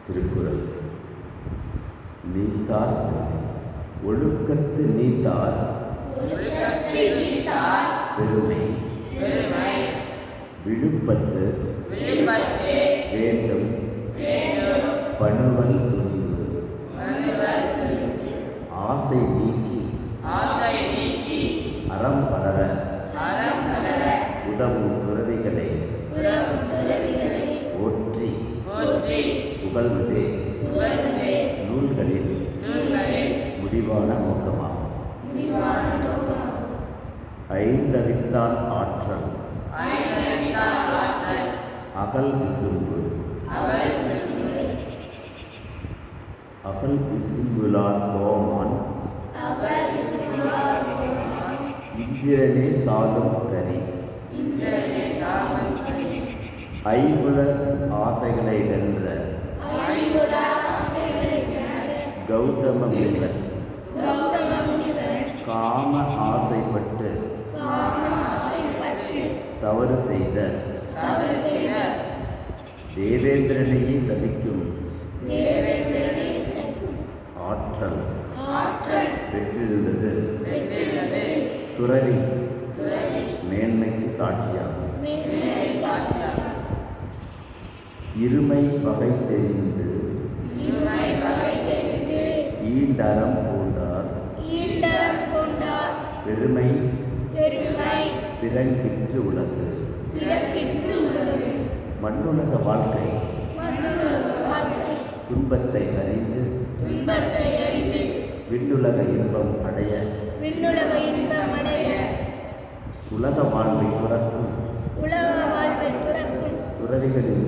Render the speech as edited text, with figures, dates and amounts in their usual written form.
திருக்குறள். நீத்தார் ஒழுக்கத்து நீத்தார் பெருமை விழுப்பத்து வேண்டும் பணுவல் துணிவு ஆசை நீக்கி அறம் வளர உதவும் துறவிகளை போற்றி புகழ்வதே நூல்களில் முடிவான நோக்கமாகும். ஐந்தவித்தான் ஆற்றல் அகல் விசும்பு அகல் விசும்புலார் கோமான் இந்திரனே சாலும் கரி ஐம்புல ஆசைகளை வென்ற கௌதம முனிவர் காம ஆசைப்பட்டு தவறு செய்த தேவேந்திரனையே சபிக்கும் ஆற்றல் பெற்றிருந்தது துறவி மேன்மைக்கு சாட்சியாகும். இருமை வகை தெரிந்து ஈண்டறம் பூண்டார் பெருமை பிறங்கிற்று உலகு. மண்ணுலக வாழ்க்கை துன்பத்தை அறிந்து விண்ணுலக இன்பம் அடைய உலக வாழ்வை துறக்கும் துறவிகளின்